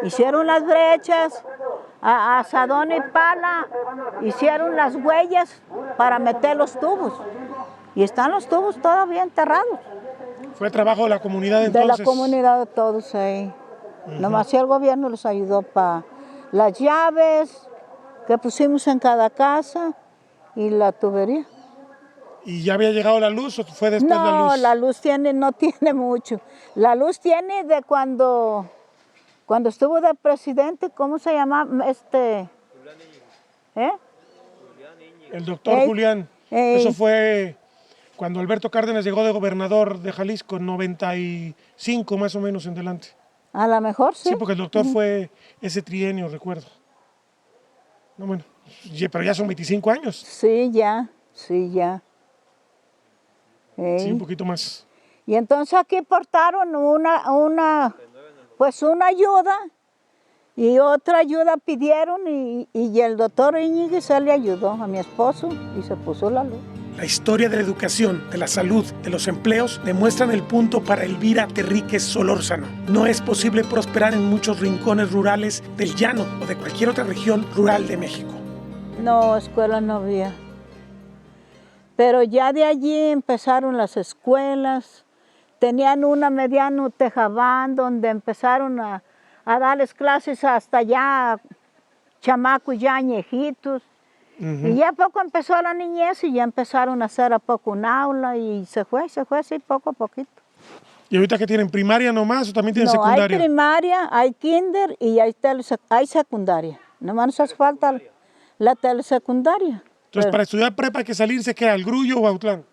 Hicieron las brechas, a asadón y pala, hicieron las huellas para meter los tubos. Y están los tubos todavía enterrados. ¿Fue trabajo de la comunidad entonces? De la comunidad de todos ahí. Nomás si el gobierno los ayudó para las llaves que pusimos en cada casa y la tubería. ¿Y ya había llegado la luz o fue después la No, luz? la luz no tiene mucho. La luz tiene de cuando estuvo de presidente, ¿cómo se llama? El doctor Julián. Ey. Eso fue cuando Alberto Cárdenas llegó de gobernador de Jalisco, en 95 más o menos en delante. A lo mejor sí. Sí, porque el doctor fue ese trienio, recuerdo. No, bueno, pero ya son 25 años. Sí, ya. Ey. Sí, un poquito más. Y entonces aquí portaron una ayuda y otra ayuda pidieron y el doctor Íñiguez se le ayudó a mi esposo y se puso la luz. La historia de la educación, de la salud, de los empleos demuestran el punto para Elvira Terríquez Solórzano. No es posible prosperar en muchos rincones rurales del llano o de cualquier otra región rural de México. No, escuela no había. Pero ya de allí empezaron las escuelas. Tenían una mediano tejabán donde empezaron a darles clases hasta ya chamacos ya añejitos. Y ya poco empezó la niñez y ya empezaron a hacer a poco un aula y se fue así poco a poquito. ¿Y ahorita qué tienen? ¿Primaria nomás o también tienen secundaria? Hay primaria, hay kinder y hay secundaria. Nomás nos hace falta la telesecundaria. Entonces, para estudiar prepa hay que salirse, ¿qué? ¿Al Grullo o a Autlán?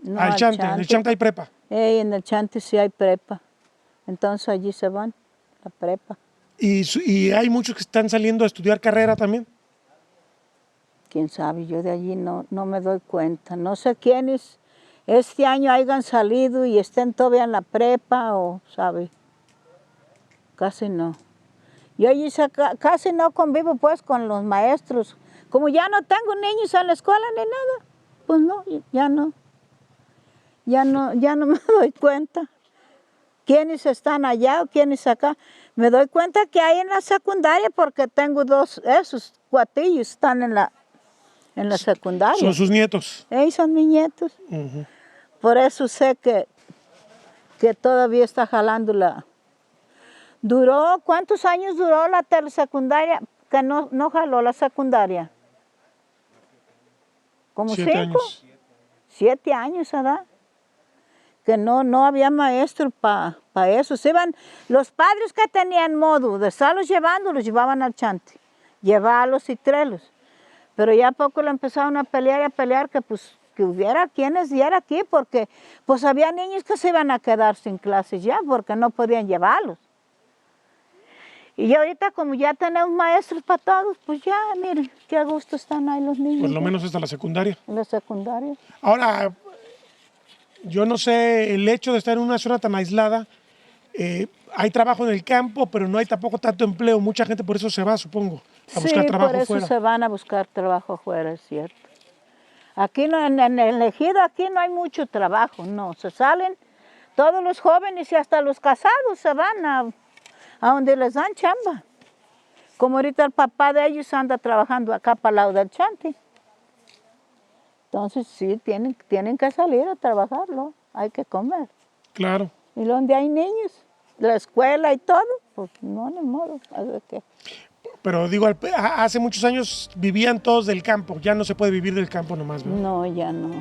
No, al Chante. En el Chante hay prepa. En el Chante sí hay prepa. Entonces allí se van, la prepa. ¿Y hay muchos que están saliendo a estudiar carrera también? Quién sabe, yo de allí no me doy cuenta. No sé quiénes este año hayan salido y estén todavía en la prepa o, ¿sabe? Casi no. Yo allí casi no convivo pues con los maestros, Como ya no tengo niños en la escuela ni nada, pues no, ya no me doy cuenta quiénes están allá o quiénes acá. Me doy cuenta que hay en la secundaria porque tengo esos cuatillos están en la secundaria. ¿Son sus nietos? Son mis nietos. Por eso sé que todavía está jalando ¿cuántos años duró la telesecundaria? Que no jaló la secundaria. Como 7 años. 7 años, ¿verdad? Que no había maestro para eso. Se iban, los padres que tenían modo de estarlos llevando, los llevaban al chante. Llevarlos y traerlos. Pero ya a poco lo empezaron a pelear, que hubiera quienes diera aquí, porque pues había niños que se iban a quedar sin clases ya, porque no podían llevarlos. Y ahorita como ya tenemos maestros para todos, pues ya, miren, qué a gusto están ahí los niños. Por lo menos hasta la secundaria. En la secundaria. Ahora, yo no sé, el hecho de estar en una zona tan aislada, hay trabajo en el campo, pero no hay tampoco tanto empleo. Mucha gente por eso se va, supongo, a buscar trabajo por eso fuera. se van a buscar trabajo fuera, es cierto. Aquí en el ejido, aquí no hay mucho trabajo, no. Se salen todos los jóvenes y hasta los casados se van a donde les dan chamba. Como ahorita el papá de ellos anda trabajando acá para el lado del chante. Entonces sí, tienen que salir a trabajarlo, hay que comer. Claro. Y donde hay niños, la escuela y todo, pues no, ni modo. Pero digo, hace muchos años vivían todos del campo, ya no se puede vivir del campo nomás, ¿no? No, ya no.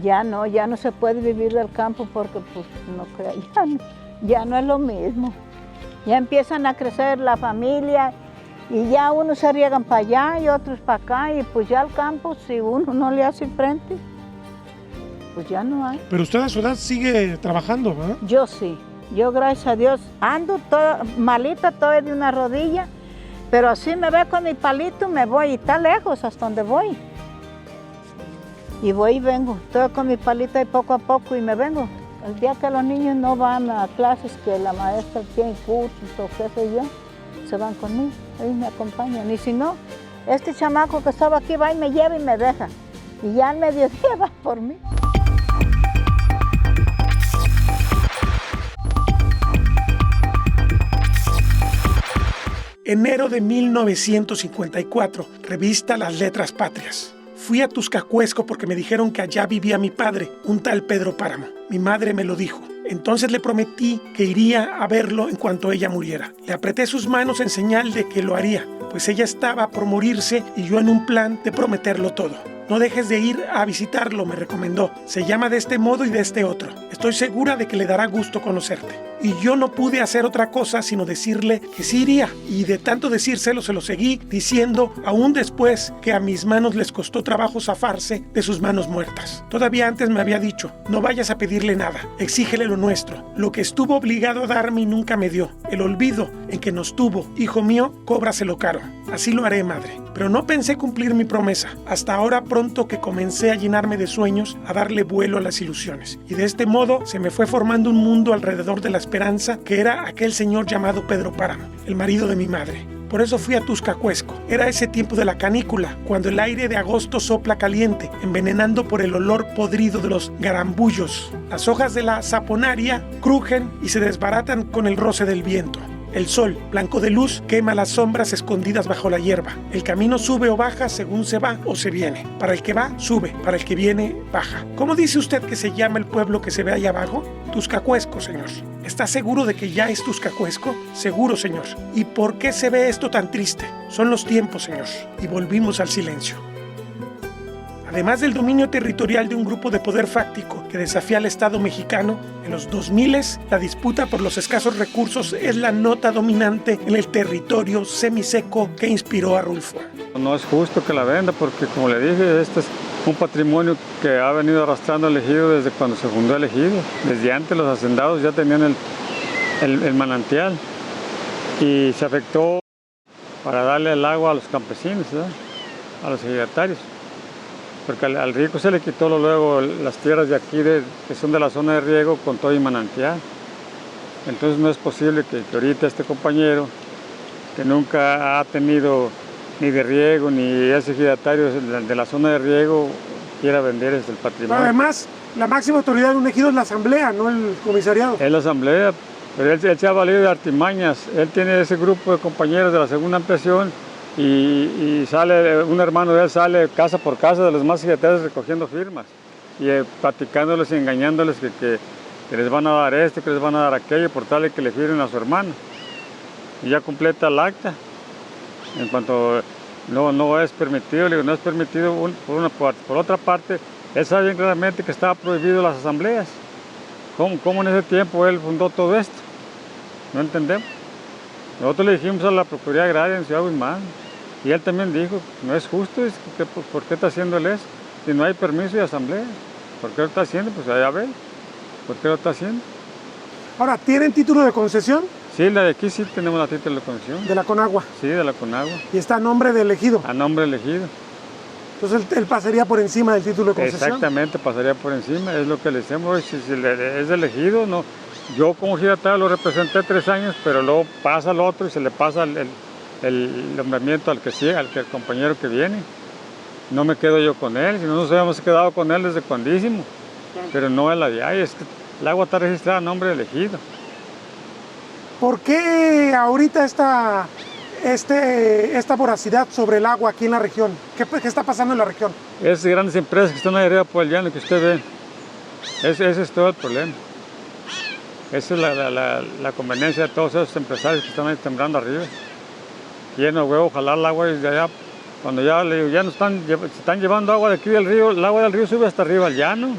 Ya no se puede vivir del campo porque pues no creo, ya no es lo mismo. Ya empiezan a crecer la familia y ya unos se riegan para allá y otros para acá y pues ya el campo, si uno no le hace frente, pues ya no hay. Pero usted a su edad sigue trabajando, ¿verdad? Yo sí, yo gracias a Dios ando toda malita, todavía de una rodilla, pero así me ve con mi palito, me voy y está lejos hasta donde voy. Y voy y vengo, todo con mi palita y poco a poco y me vengo. El día que los niños no van a clases, que la maestra tiene cursos o qué sé yo, se van conmigo, ellos me acompañan. Y si no, este chamaco que estaba aquí va y me lleva y me deja. Y ya al mediodía va por mí. Enero de 1954, revista Las Letras Patrias. Fui a Tuzcacuesco porque me dijeron que allá vivía mi padre, un tal Pedro Páramo. Mi madre me lo dijo. Entonces le prometí que iría a verlo en cuanto ella muriera. Le apreté sus manos en señal de que lo haría, pues ella estaba por morirse y yo en un plan de prometerlo todo. No dejes de ir a visitarlo, me recomendó. Se llama de este modo y de este otro. Estoy segura de que le dará gusto conocerte. Y yo no pude hacer otra cosa sino decirle que sí iría. Y de tanto decírselo se lo seguí diciendo aún después que a mis manos les costó trabajo zafarse de sus manos muertas. Todavía antes me había dicho, no vayas a pedirle nada, exígele lo nuestro. Lo que estuvo obligado a darme y nunca me dio. El olvido en que nos tuvo, hijo mío, cóbraselo caro. Así lo haré, madre. Pero no pensé cumplir mi promesa. Hasta ahora pronto que comencé a llenarme de sueños, a darle vuelo a las ilusiones. Y de este modo se me fue formando un mundo alrededor de la esperanza que era aquel señor llamado Pedro Páramo, el marido de mi madre. Por eso fui a Tuzcacuesco. Era ese tiempo de la canícula, cuando el aire de agosto sopla caliente, envenenando por el olor podrido de los garambullos. Las hojas de la saponaria crujen y se desbaratan con el roce del viento. El sol, blanco de luz, quema las sombras escondidas bajo la hierba. El camino sube o baja según se va o se viene. Para el que va, sube. Para el que viene, baja. ¿Cómo dice usted que se llama el pueblo que se ve allá abajo? Tuzcacuesco, señor. ¿Está seguro de que ya es Tuzcacuesco? Seguro, señor. ¿Y por qué se ve esto tan triste? Son los tiempos, señor. Y volvimos al silencio. Además del dominio territorial de un grupo de poder fáctico que desafía al Estado mexicano, en los 2000 la disputa por los escasos recursos es la nota dominante en el territorio semiseco que inspiró a Rulfo. No es justo que la venda porque, como le dije, este es un patrimonio que ha venido arrastrando el ejido desde cuando se fundó el ejido. Desde antes los hacendados ya tenían el manantial y se afectó para darle el agua a los campesinos, ¿verdad? A los ejidatarios. Porque al rico se le quitó luego las tierras de aquí, que son de la zona de riego, con todo y manantial. Entonces no es posible que ahorita este compañero, que nunca ha tenido ni de riego, ni ese ejidatario de la zona de riego quiera vender el patrimonio. Pero además, la máxima autoridad de un ejido es la asamblea, no el comisariado. Es la asamblea, pero él se ha valido de artimañas. Él tiene ese grupo de compañeros de la segunda ampliación y sale, un hermano de él sale casa por casa de los más ejidatarios recogiendo firmas y platicándoles y engañándoles que les van a dar esto, que les van a dar aquello, por tal de que le firmen a su hermano. Y ya completa el acta. En cuanto no es permitido, le digo, no es permitido por una parte. Por otra parte, él sabe bien claramente que estaba prohibido las asambleas. ¿Cómo en ese tiempo él fundó todo esto? No entendemos. Nosotros le dijimos a la Procuraduría Agraria en Ciudad Guzmán, y él también dijo, no es justo, ¿por qué está haciendo él eso? Si no hay permiso de asamblea, ¿por qué lo está haciendo? Pues allá ve, ¿por qué lo está haciendo? Ahora, ¿tienen título de concesión? Sí, la de aquí sí tenemos la título de concesión. De la Conagua. Sí, de la Conagua. Y está a nombre del ejido. A nombre del ejido. Entonces él pasaría por encima del título de concesión. Exactamente, pasaría por encima, es lo que le decimos. Si es elegido, no. Yo como ejidatario lo representé 3 años, pero luego pasa al otro y se le pasa el nombramiento al compañero que viene. No me quedo yo con él, si no nos habíamos quedado con él desde cuandísimo. Pero no es la de ahí, es que el agua está registrada a nombre del ejido. ¿Por qué ahorita esta voracidad sobre el agua aquí en la región? ¿Qué está pasando en la región? Esas grandes empresas que están ahí arriba por el llano que usted ve, ese es todo el problema. Esa es la conveniencia de todos esos empresarios que están ahí sembrando arriba. Lleno de huevo, jalar el agua desde allá. Cuando ya no se están llevando agua de aquí del río, el agua del río sube hasta arriba al llano.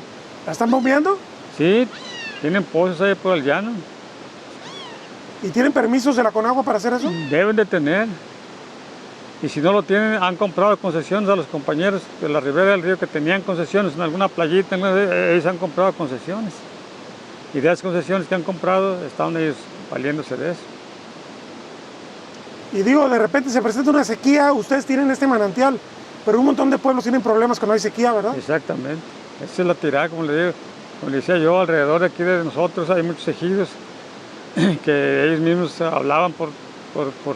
¿La están bombeando? Sí, tienen pozos ahí por el llano. ¿Y tienen permisos de la Conagua para hacer eso? Deben de tener. Y si no lo tienen, han comprado concesiones a los compañeros de la ribera del río que tenían concesiones en alguna playita, ellos han comprado concesiones. Y de esas concesiones que han comprado, estaban ellos valiéndose de eso. Y digo, de repente se presenta una sequía, ustedes tienen este manantial, pero un montón de pueblos tienen problemas cuando hay sequía, ¿verdad? Exactamente. Esa es la tirada, como le digo. Como le decía yo, alrededor de aquí de nosotros hay muchos ejidos que ellos mismos hablaban por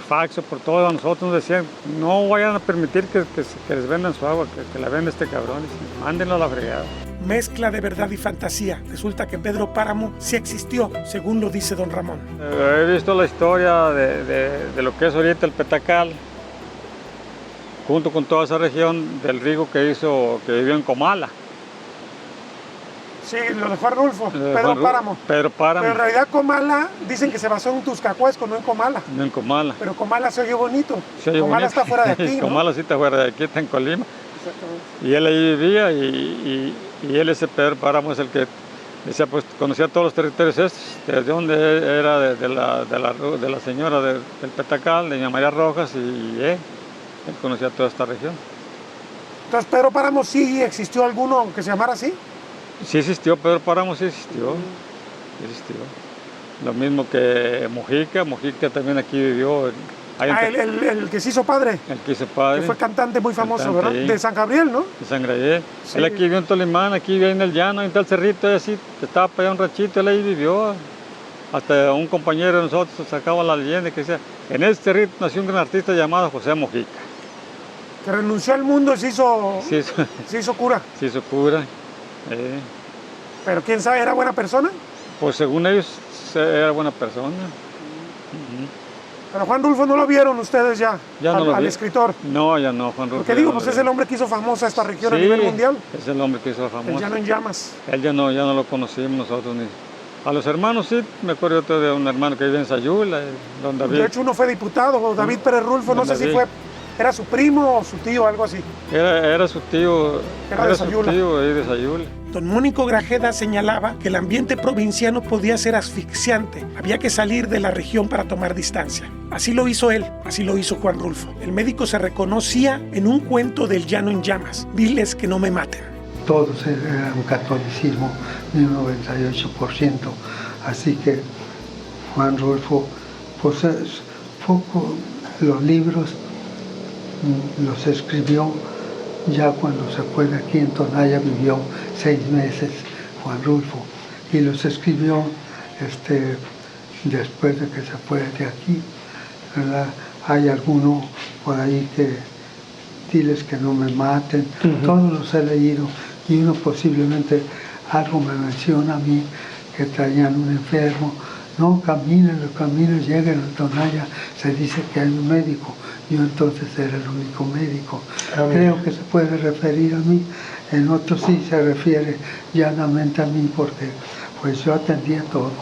fax o por todo, a nosotros nos decían, no vayan a permitir que les vendan su agua, que la venda este cabrón, y mándenlo a la fregada. Mezcla de verdad y fantasía. Resulta que Pedro Páramo sí existió, según lo dice don Ramón. He visto la historia de lo que es ahorita el Petacal, junto con toda esa región del riego que vivió en Comala. Sí, lo de Juan Rulfo, Pedro Páramo. Pedro Páramo. Pero en realidad Comala, dicen que se basó en Tuscacuesco, no en Comala. No en Comala. Pero Comala se oye bonito. Se oye Comala bonito. está fuera de aquí, ¿no? Comala sí está fuera de aquí, está en Colima. Exactamente. Y él ahí vivía y él, ese Pedro Páramo, es el que decía, pues conocía todos los territorios estos, desde donde era de la señora del Petacal, de doña María Rojas, y él conocía toda esta región. Entonces, Pedro Páramo sí existió alguno que se llamara así. Sí existió, Pedro Páramo sí existió. Lo mismo que Mojica también aquí vivió. El que se hizo padre. El que hizo padre. Que fue cantante muy famoso, ¿verdad? Sí. De San Gabriel, ¿no? De San Gabriel. Sí. Él aquí vivió en Tolimán, aquí vivió en el llano, en tal cerrito, así, estaba para allá un ranchito, él ahí vivió. Hasta un compañero de nosotros sacaba la leyenda que decía, en ese cerrito nació un gran artista llamado José Mojica. Que renunció al mundo y se hizo cura. Se hizo cura. Pero quién sabe, ¿era buena persona? Pues según ellos era buena persona. Pero Juan Rulfo no lo vieron ustedes ya al escritor. No, ya no, Juan Rulfo. Porque digo, pues es el hombre que hizo famosa esta región a nivel mundial. Es el hombre que hizo famosa. El Llano en Llamas. Él ya no lo conocimos nosotros ni. A los hermanos sí, me acuerdo yo de un hermano que vive en Sayula, don David. De hecho uno fue diputado, David Pérez Rulfo, no sé si era su primo o su tío, algo así. Era su tío. Era de Sayula. Su tío ahí de Sayula. Don Mónico Grajeda señalaba que el ambiente provinciano podía ser asfixiante. Había que salir de la región para tomar distancia. Así lo hizo él, así lo hizo Juan Rulfo. El médico se reconocía en un cuento del Llano en Llamas. Diles que no me maten. Todos eran un catolicismo de un 98%. Así que Juan Rulfo, pues los libros los escribió ya cuando se fue de aquí en Tonaya, vivió 6 meses Juan Rulfo, y los escribió después de que se fue de aquí, ¿verdad? Hay alguno por ahí que diles que no me maten, todos los he leído, y uno posiblemente algo me menciona a mí, que traían un enfermo, no, caminen, lleguen a Tonaya, se dice que hay un médico, yo entonces era el único médico. Creo que se puede referir a mí, en otros sí se refiere llanamente a mí, porque pues yo atendía todo.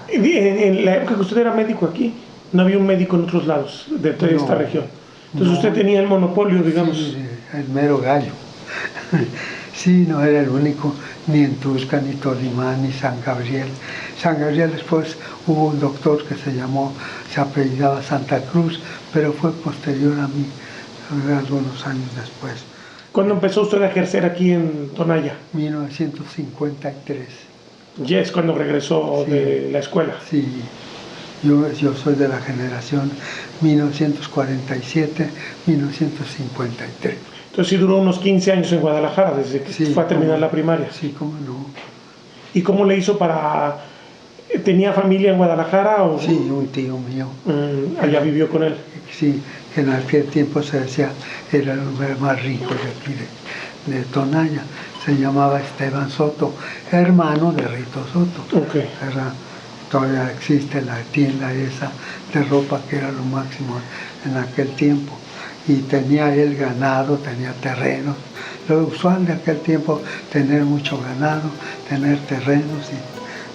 En la época que usted era médico aquí, no había un médico en otros lados de toda esta región. Entonces usted tenía el monopolio, digamos. Sí, el mero gallo. Sí, no era el único, ni en Tusca, ni Tolimán, ni San Gabriel. San Gabriel después hubo un doctor que se apellidaba Santa Cruz, pero fue posterior a mí, algunos años después. ¿Cuándo empezó usted a ejercer aquí en Tonaya? 1953. Ya es cuando regresó de la escuela. Sí, yo soy de la generación 1947-1953. Entonces sí duró unos 15 años en Guadalajara, desde que fue a terminar la primaria. Sí, cómo no. ¿Y cómo le hizo para...? ¿Tenía familia en Guadalajara? O... Sí, un tío mío. Allá vivió con él. Sí, que en aquel tiempo se decía, era el hombre más rico de aquí, de Tonaya. Se llamaba Esteban Soto, hermano de Rito Soto. Okay. Todavía existe la tienda esa de ropa, que era lo máximo en aquel tiempo. Y tenía él ganado, tenía terrenos. Lo usual de aquel tiempo, tener mucho ganado, tener terrenos y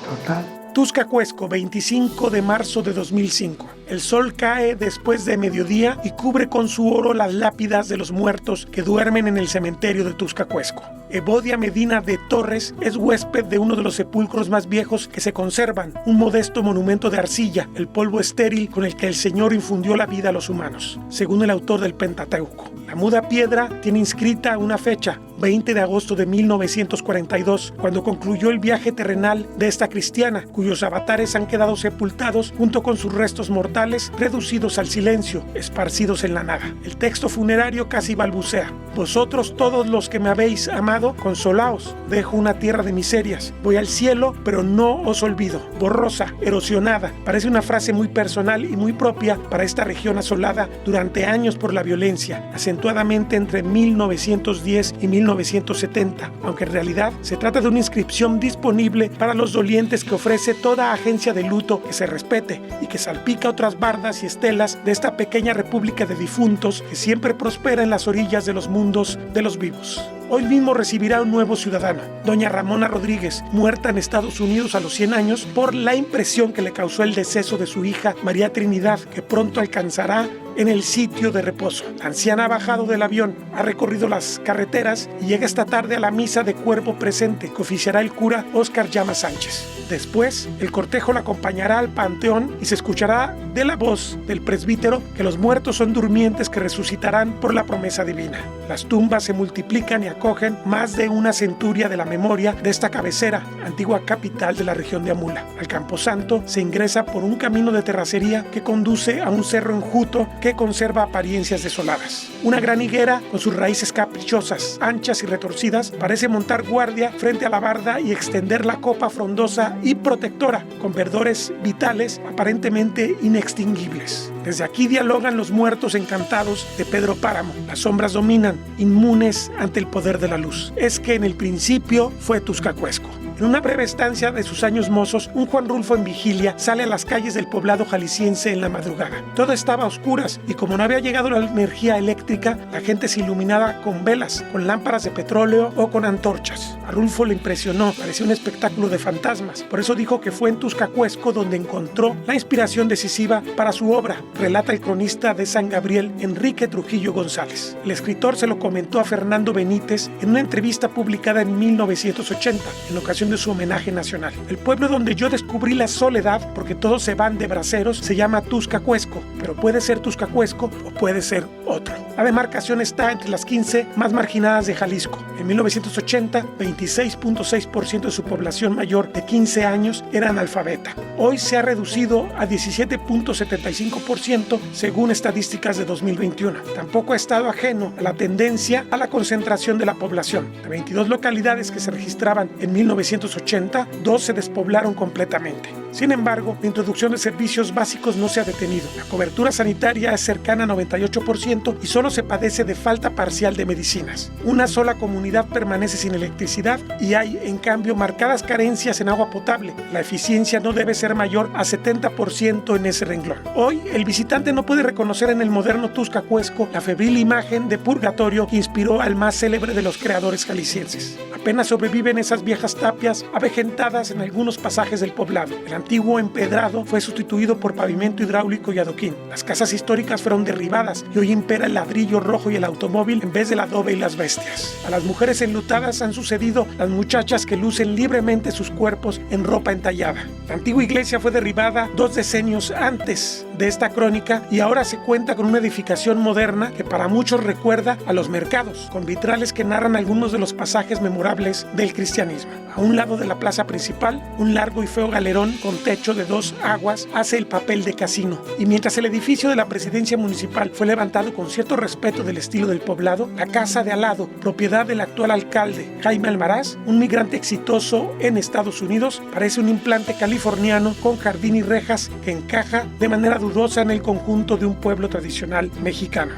total. Tuscacuesco, 25 de marzo de 2005. El sol cae después de mediodía y cubre con su oro las lápidas de los muertos que duermen en el cementerio de Tuscacuesco. Evodia Medina de Torres es huésped de uno de los sepulcros más viejos que se conservan, un modesto monumento de arcilla, el polvo estéril con el que el Señor infundió la vida a los humanos, según el autor del Pentateuco. La muda piedra tiene inscrita una fecha, 20 de agosto de 1942, cuando concluyó el viaje terrenal de esta cristiana, cuyos avatares han quedado sepultados junto con sus restos mortales, reducidos al silencio, esparcidos en la nada. El texto funerario casi balbucea: vosotros todos los que me habéis amado, consolaos, dejo una tierra de miserias, voy al cielo, pero no os olvido. Borrosa, erosionada, parece una frase muy personal y muy propia para esta región asolada durante años por la violencia, acentuadamente entre 1910 y 1970, aunque en realidad se trata de una inscripción disponible para los dolientes que ofrece toda agencia de luto que se respete y que salpica otras bardas y estelas de esta pequeña república de difuntos que siempre prospera en las orillas de los mundos de los vivos. Hoy mismo recibirá un nuevo ciudadano, doña Ramona Rodríguez, muerta en Estados Unidos a los 100 años por la impresión que le causó el deceso de su hija María Trinidad, que pronto alcanzará en el sitio de reposo. La anciana ha bajado del avión, ha recorrido las carreteras y llega esta tarde a la misa de cuerpo presente que oficiará el cura Óscar Llama Sánchez. Después, el cortejo la acompañará al panteón y se escuchará de la voz del presbítero que los muertos son durmientes que resucitarán por la promesa divina. Las tumbas se multiplican y acogen más de una centuria de la memoria de esta cabecera, antigua capital de la región de Amula. Al Camposanto se ingresa por un camino de terracería que conduce a un cerro enjuto que conserva apariencias desoladas. Una gran higuera con sus raíces caprichosas, anchas y retorcidas, parece montar guardia frente a la barda y extender la copa frondosa y protectora, con verdores vitales aparentemente inextinguibles. Desde aquí dialogan los muertos encantados de Pedro Páramo. Las sombras dominan, inmunes ante el poder de la luz. Es que en el principio fue Tuscacuesco. En una breve estancia de sus años mozos, un Juan Rulfo en vigilia sale a las calles del poblado jalisciense en la madrugada. Todo estaba a oscuras y como no había llegado la energía eléctrica, la gente se iluminaba con velas, con lámparas de petróleo o con antorchas. A Rulfo le impresionó, parecía un espectáculo de fantasmas. Por eso dijo que fue en Tuscacuesco donde encontró la inspiración decisiva para su obra, relata el cronista de San Gabriel, Enrique Trujillo González. El escritor se lo comentó a Fernando Benítez en una entrevista publicada en 1980, en ocasión de su homenaje nacional. El pueblo donde yo descubrí la soledad, porque todos se van de braceros, se llama Tuscacuesco, pero puede ser Tuscacuesco o puede ser otro. La demarcación está entre las 15 más marginadas de Jalisco. En 1980, 26.6% de su población mayor de 15 años era analfabeta. Hoy se ha reducido a 17.75% según estadísticas de 2021. Tampoco ha estado ajeno a la tendencia a la concentración de la población. De 22 localidades que se registraban en 1980, 1980, 2 se despoblaron completamente. Sin embargo, la introducción de servicios básicos no se ha detenido. La cobertura sanitaria es cercana a 98% y solo se padece de falta parcial de medicinas. Una sola comunidad permanece sin electricidad y hay, en cambio, marcadas carencias en agua potable. La eficiencia no debe ser mayor a 70% en ese renglón. Hoy, el visitante no puede reconocer en el moderno Tuzcacuesco la febril imagen de purgatorio que inspiró al más célebre de los creadores jaliscienses. Apenas sobreviven esas viejas tapias avejentadas en algunos pasajes del poblado. El antiguo empedrado fue sustituido por pavimento hidráulico y adoquín. Las casas históricas fueron derribadas y hoy impera el ladrillo rojo y el automóvil en vez del adobe y las bestias. A las mujeres enlutadas han sucedido las muchachas que lucen libremente sus cuerpos en ropa entallada. La antigua iglesia fue derribada 2 decenios antes de esta crónica y ahora se cuenta con una edificación moderna que para muchos recuerda a los mercados, con vitrales que narran algunos de los pasajes memorables del cristianismo. A un lado de la plaza principal, un largo y feo galerón con techo de 2 aguas hace el papel de casino. Y mientras el edificio de la presidencia municipal fue levantado con cierto respeto del estilo del poblado, la casa de al lado, propiedad del actual alcalde Jaime Almaraz, un migrante exitoso en Estados Unidos, parece un implante californiano con jardín y rejas que encaja de manera dudosa en el conjunto de un pueblo tradicional mexicano.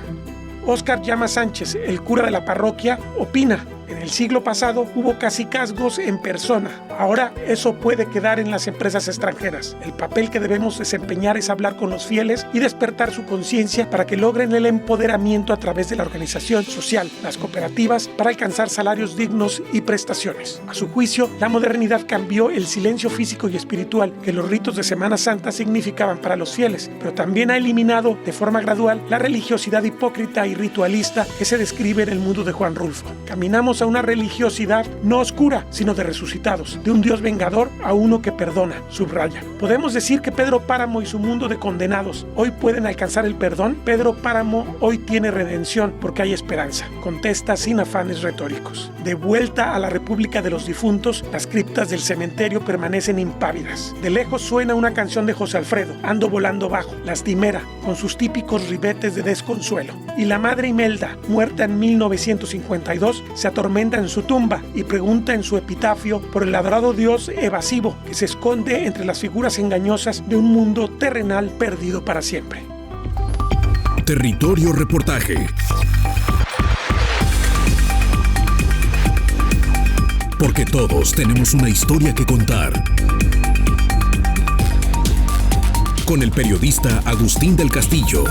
Óscar Llama Sánchez, el cura de la parroquia, opina: en el siglo pasado hubo cacicazgos en persona. Ahora eso puede quedar en las empresas extranjeras. El papel que debemos desempeñar es hablar con los fieles y despertar su conciencia para que logren el empoderamiento a través de la organización social, las cooperativas, para alcanzar salarios dignos y prestaciones. A su juicio, la modernidad cambió el silencio físico y espiritual que los ritos de Semana Santa significaban para los fieles, pero también ha eliminado de forma gradual la religiosidad hipócrita y ritualista que se describe en el mundo de Juan Rulfo. Caminamos a una religiosidad no oscura, sino de resucitados, de un Dios vengador a uno que perdona, subraya. Podemos decir que Pedro Páramo y su mundo de condenados hoy pueden alcanzar el perdón. Pedro Páramo hoy tiene redención porque hay esperanza, contesta sin afanes retóricos. De vuelta a la República de los Difuntos, las criptas del cementerio permanecen impávidas. De lejos suena una canción de José Alfredo, Ando volando bajo, lastimera, con sus típicos ribetes de desconsuelo. Y la madre Imelda, muerta en 1952, se atormenta en su tumba y pregunta en su epitafio por el adorado Dios evasivo que se esconde entre las figuras engañosas de un mundo terrenal perdido para siempre. Territorio Reportaje. Porque todos tenemos una historia que contar. Con el periodista Agustín del Castillo.